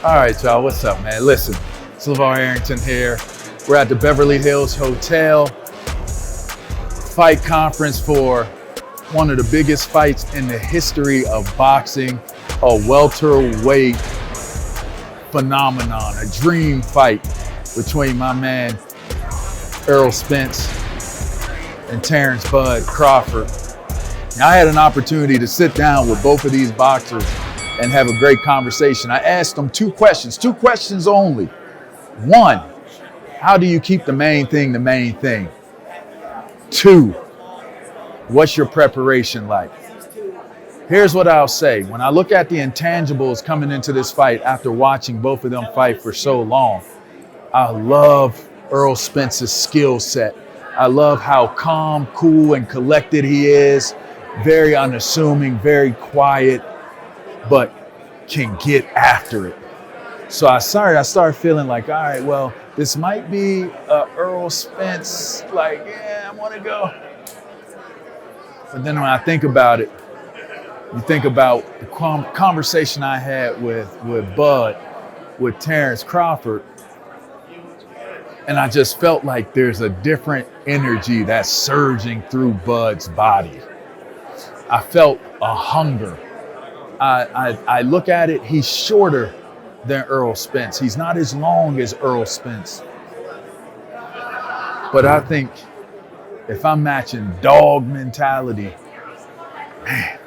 All right, y'all, what's up, man? Listen, it's LaVar Arrington here. We're at the Beverly Hills Hotel fight conference for one of the biggest fights in the history of boxing, a welterweight phenomenon, a dream fight between my man Errol Spence and Terence "Bud" Crawford. Now, I had an opportunity to sit down with both of these boxers and have a great conversation. I asked them two questions only. One, how do you keep the main thing the main thing? Two, what's your preparation like? Here's what I'll say. When I look at the intangibles coming into this fight after watching both of them fight for so long, I love Errol Spence's skill set. I love how calm, cool, and collected he is. Very unassuming, very quiet, but can get after it. So I started feeling like, all right, well, this might be Errol Spence, like, yeah, I want to go. But then when I think about it, you think about the conversation I had with Bud, with Terence Crawford, and I just felt like there's a different energy that's surging through Bud's body. I felt a hunger. I look at it, he's shorter than Errol Spence. He's not as long as Errol Spence. But I think if I'm matching dog mentality, man,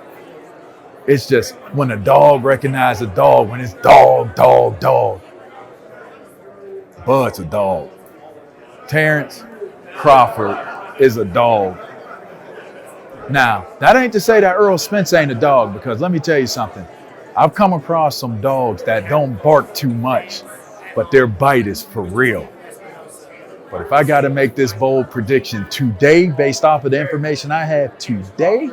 it's just when a dog recognizes a dog, when it's dog, Bud's a dog. Terence Crawford is a dog. Now, that ain't to say that Errol Spence ain't a dog, because let me tell you something. I've come across some dogs that don't bark too much, but their bite is for real. But if I got to make this bold prediction today, based off of the information I have today,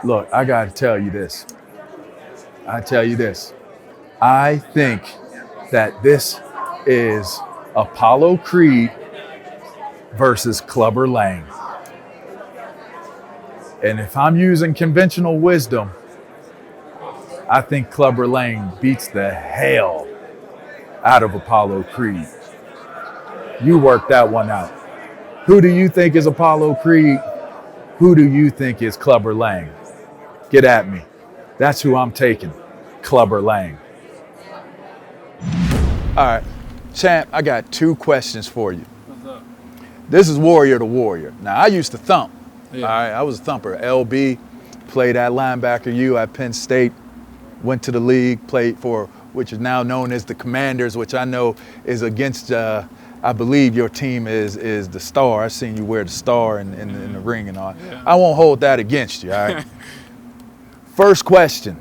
look, I got to tell you this. I think that this is Apollo Creed versus Clubber Lang. And if I'm using conventional wisdom, I think Clubber Lang beats the hell out of Apollo Creed. You work that one out. Who do you think is Apollo Creed? Who do you think is Clubber Lang? Get at me. That's who I'm taking, Clubber Lang. All right, champ, I got two questions for you. What's up? This is warrior to warrior. Now, I used to thump. Yeah. All right, I was a thumper. LB, played at linebacker U at Penn State, went to the league, played for, which is now known as the Commanders, which I know is against, I believe your team is the Star. I've seen you wear the Star in the ring and all. Yeah. I won't hold that against you, all right? First question.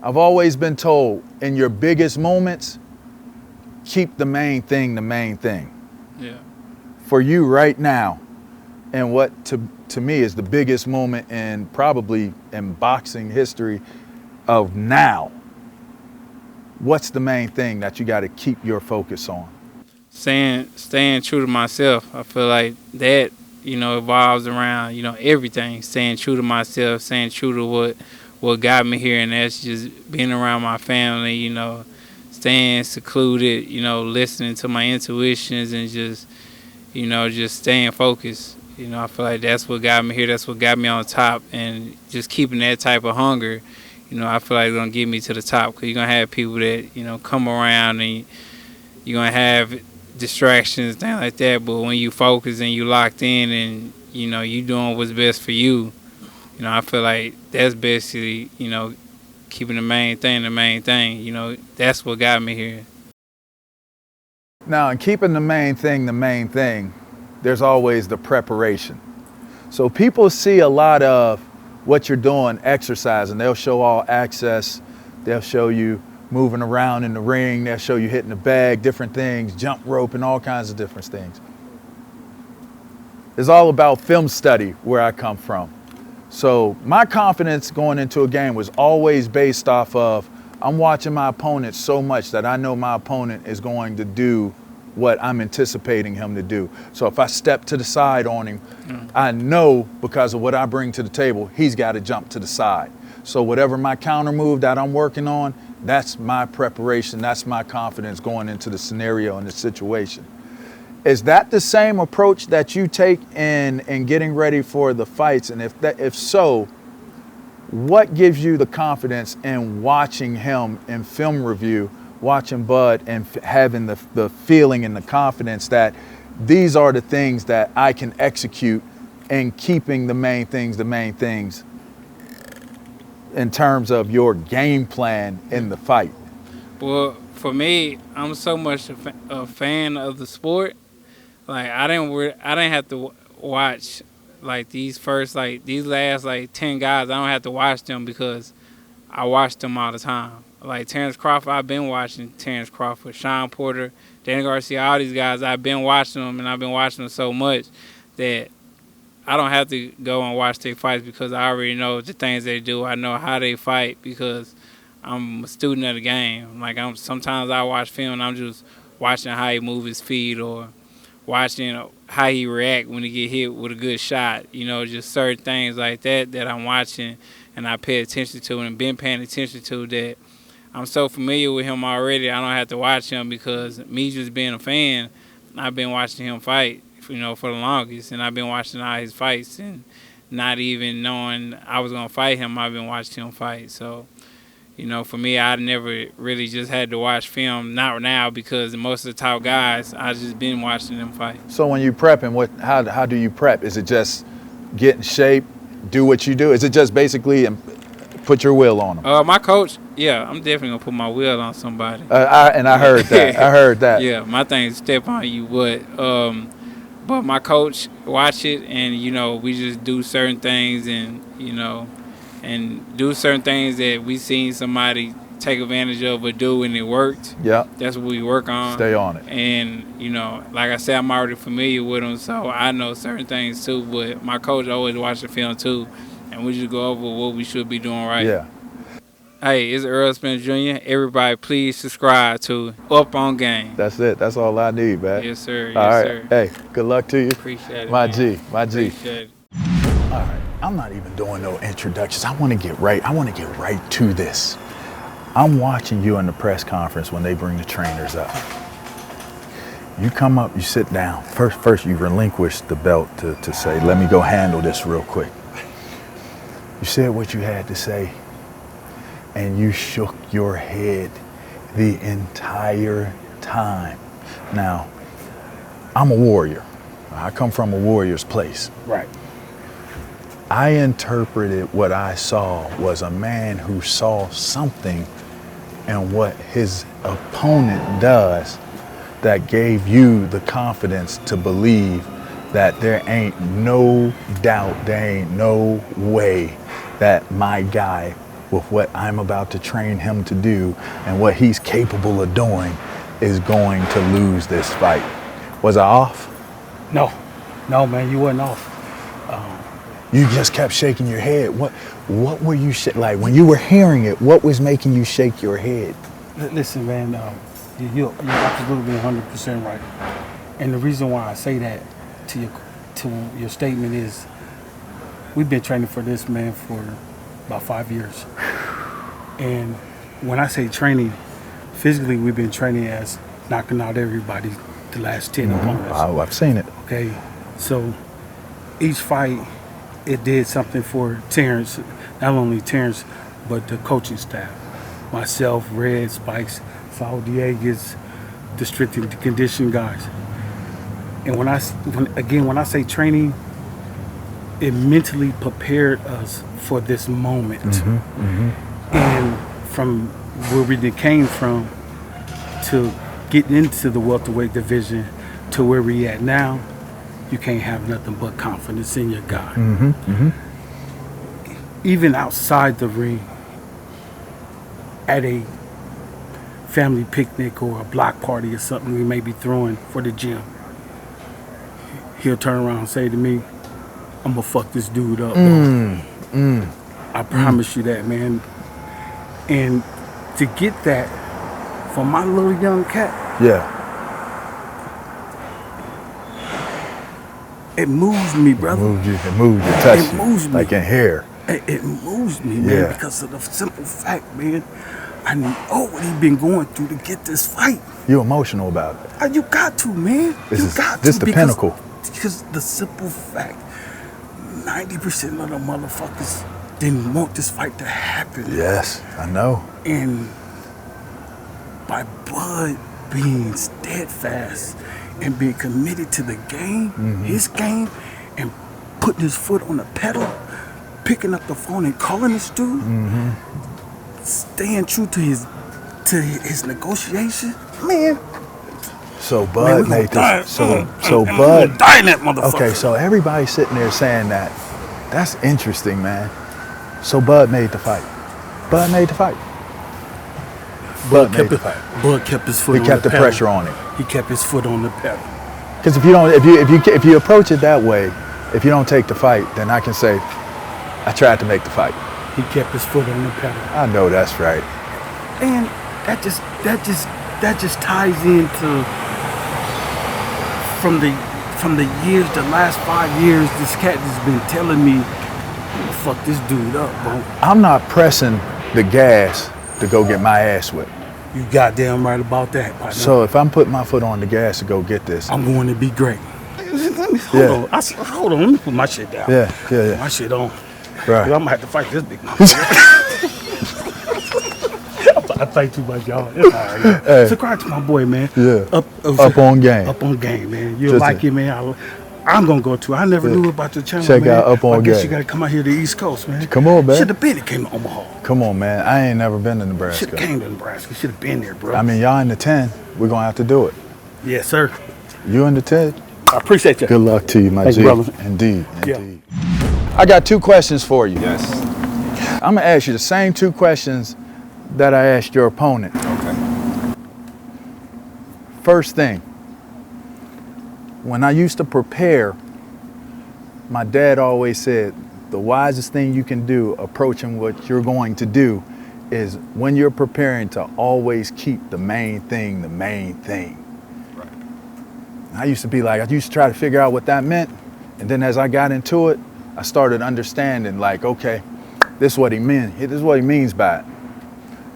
I've always been told, in your biggest moments, keep the main thing the main thing. Yeah. For you right now, and what to me is the biggest moment in probably in boxing history of now, what's the main thing that you got to keep your focus on? Staying true to myself. I feel like that, evolves around, everything. Staying true to myself, staying true to what got me here, and that's just being around my family, staying secluded, listening to my intuitions and just staying focused. I feel like that's what got me here. That's what got me on top, and just keeping that type of hunger, I feel like it's going to get me to the top, because you're going to have people that, come around, and you're going to have distractions, things like that. But when you focus and you locked in and, you doing what's best for you, I feel like that's basically, keeping the main thing the main thing. That's what got me here. Now, in keeping the main thing, there's always the preparation. So people see a lot of what you're doing, exercising. They'll show all access. They'll show you moving around in the ring. They'll show you hitting the bag, different things, jump rope, and all kinds of different things. It's all about film study where I come from. So my confidence going into a game was always based off of, I'm watching my opponent so much that I know my opponent is going to do what I'm anticipating him to do. So if I step to the side on him, I know because of what I bring to the table, he's got to jump to the side. So whatever my counter move that I'm working on, that's my preparation. That's my confidence going into the scenario and the situation. Is that the same approach that you take in getting ready for the fights? And if so, what gives you the confidence in watching him in film review, watching Bud, and having the feeling and the confidence that these are the things that I can execute, and keeping the main things in terms of your game plan in the fight? Well, for me, I'm so much a fan of the sport. Like I didn't have to watch like these last 10 guys. I don't have to watch them because I watch them all the time. Like Terence Crawford, I've been watching Terence Crawford, Sean Porter, Danny Garcia, all these guys. I've been watching them, and I've been watching them so much that I don't have to go and watch their fights because I already know the things they do. I know how they fight because I'm a student of the game. Like sometimes I watch film and I'm just watching how he move his feet or watching how he react when he get hit with a good shot. Just certain things like that I'm watching and I pay attention to and been paying attention to that I'm so familiar with him already. I don't have to watch him because me just being a fan, I've been watching him fight, for the longest, and I've been watching all his fights and not even knowing I was gonna fight him. I've been watching him fight. So, for me, I never really just had to watch film. Not now because most of the top guys, I just been watching them fight. So when you prepping, how do you prep? Is it just get in shape, do what you do? Is it just basically put your will on them? My coach, yeah, I'm definitely gonna put my will on somebody. I heard that. I heard that. Yeah, my thing is step on you, but my coach watch it, and we just do certain things, and do certain things that we seen somebody take advantage of or do, and it worked. Yeah, that's what we work on. Stay on it. And like I said, I'm already familiar with them, so I know certain things too. But my coach always watch the film too, and we just go over what we should be doing right. Yeah. Hey, it's Errol Spence Jr. Everybody, please subscribe to Up on Game. That's it. That's all I need, man. Yes, sir. All right. Sir. Hey, good luck to you. Appreciate it. My man. G. Appreciate it. All right. I'm not even doing no introductions. I want to get right to this. I'm watching you in the press conference when they bring the trainers up. You come up, you sit down. First you relinquish the belt to say, let me go handle this real quick. You said what you had to say, and you shook your head the entire time. Now, I'm a warrior. I come from a warrior's place. Right. I interpreted what I saw was a man who saw something in what his opponent does that gave you the confidence to believe that there ain't no doubt, there ain't no way that my guy, with what I'm about to train him to do and what he's capable of doing, is going to lose this fight. Was I off? No, man, you wasn't off. You just kept shaking your head. What were you like when you were hearing it? What was making you shake your head? Listen, man, you're absolutely 100% right. And the reason why I say that to your statement is we've been training for this, man, for about 5 years. And when I say training, physically we've been training as knocking out everybody the last 10 opponents. I've seen it. Okay, so each fight, it did something for Terence, not only Terence, but the coaching staff. Myself, Red, Spikes, Saul Dieguez, the strength and condition guys. And when I say training, it mentally prepared us for this moment. And from where we came from to getting into the welterweight division to where we at now, you can't have nothing but confidence in your guy. Even outside the ring, at a family picnic or a block party or something we may be throwing for the gym, he'll turn around and say to me, I'm gonna fuck this dude up. I promise you that, man. And to get that from my little young cat, Yeah. it moves me, brother. It moved you, touched It you. moves me. Like in here. It moves me, man, because of the simple fact, man. I know what he been going through to get this fight. You emotional about it? You got to, man. This the pinnacle. Because the simple fact, 90% of the motherfuckers didn't want this fight to happen. Yes, I know. And by Bud being steadfast and being committed to the game, his game, and putting his foot on the pedal, picking up the phone and calling this dude, staying true to his negotiation, man. So Bud made this. So Bud dying that motherfucker. Okay, so everybody's sitting there saying that. That's interesting, man. So Bud made the fight. Bud made the fight. Bud kept his foot. He kept the pressure on it. He kept his foot on the pedal. Because if you approach it that way, if you don't take the fight, then I can say, I tried to make the fight. He kept his foot on the pedal. I know that's right. And that just ties into from the years, the last 5 years, this cat has been telling me, fuck this dude up, bro. I'm not pressing the gas to go get my ass whipped. You goddamn right about that, partner. So if I'm putting my foot on the gas to go get this, I'm going to be great. Hold on, let me put my shit down. Yeah. My shit on. Right. I'm gonna have to fight this big motherfucker. I fight too much, y'all. It's all right. Hey. Subscribe to my boy, man. Yeah. Up on game. Up on game, man. You'll like it, man. I'm gonna go to. I never knew about your channel, Check man. out Up on I guess Game. you gotta come out here to the East Coast, man. Come on, man. Should have been. It came to Omaha. Come on, man. I ain't never been to Nebraska. Should have came to Nebraska. Should have been there, bro. I mean, y'all in the 10. We're gonna have to do it. Yes, sir. You in the 10? I appreciate you. Good luck to you, my Thank G. you, brother. Indeed. Yeah. I got 2 questions for you. Yes. I'm gonna ask you the same 2 questions that I asked your opponent. Okay. First thing, when I used to prepare, my dad always said, the wisest thing you can do approaching what you're going to do is when you're preparing to always keep the main thing the main thing. Right. I used to try to figure out what that meant. And then as I got into it, I started understanding like, okay, this is what he meant. This is what he means by it.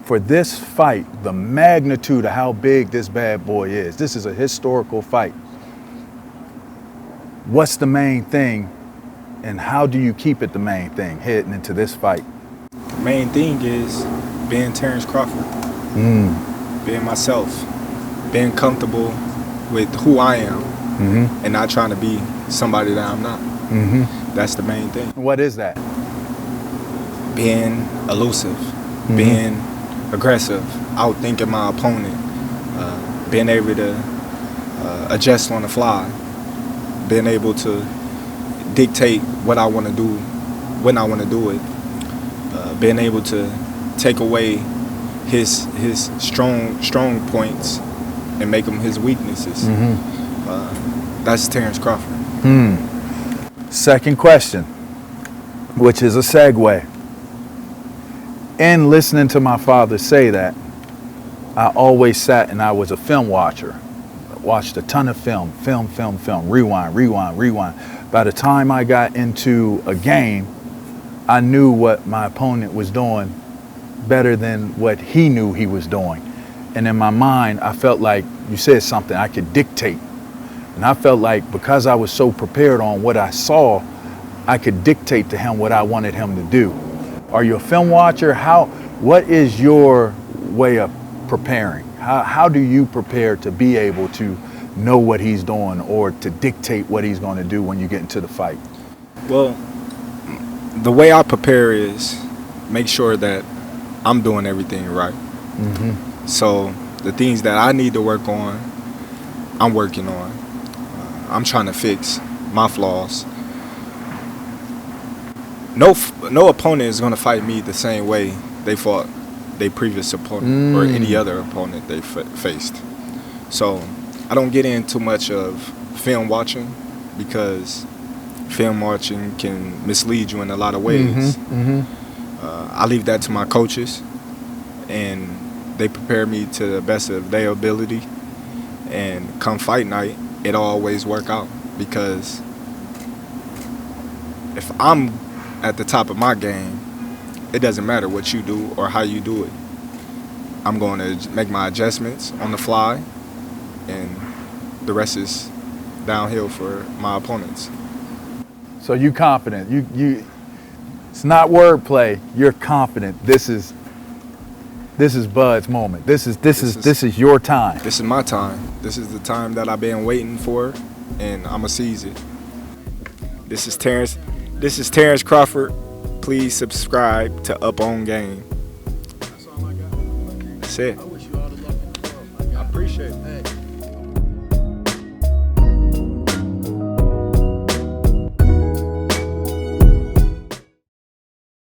For this fight, the magnitude of how big this bad boy is, this is a historical fight. What's the main thing and how do you keep it the main thing heading into this fight? The main thing is being Terence Crawford, being myself, being comfortable with who I am, and not trying to be somebody that I'm not. That's the main thing. What is that? Being elusive, being aggressive, outthinking my opponent, being able to adjust on the fly, being able to dictate what I want to do, when I want to do it, being able to take away his strong points and make them his weaknesses. That's Terence Crawford. Second question, which is a segue. In listening to my father say that, I always sat and I was a film watcher. I watched a ton of film, rewind. By the time I got into a game, I knew what my opponent was doing better than what he knew he was doing. And in my mind, I felt like you said something I could dictate. And I felt like because I was so prepared on what I saw, I could dictate to him what I wanted him to do. Are you a film watcher? What is your way of preparing? How do you prepare to be able to know what he's doing or to dictate what he's going to do when you get into the fight? Well, the way I prepare is make sure that I'm doing everything right. So the things that I need to work on, I'm working on. I'm trying to fix my flaws. No opponent is going to fight me the same way they fought their previous opponent or any other opponent they faced. So I don't get in too much of film watching because film watching can mislead you in a lot of ways. I leave that to my coaches, and they prepare me to the best of their ability. And come fight night, it always work out because if I'm at the top of my game, it doesn't matter what you do or how you do it. I'm going to make my adjustments on the fly, and the rest is downhill for my opponents. So you confident? You. It's not wordplay. You're confident. This is Bud's moment. This is your time. This is my time. This is the time that I've been waiting for, and I'ma seize it. This is Terence Crawford. Please subscribe to Up On Game. That's it. I appreciate it.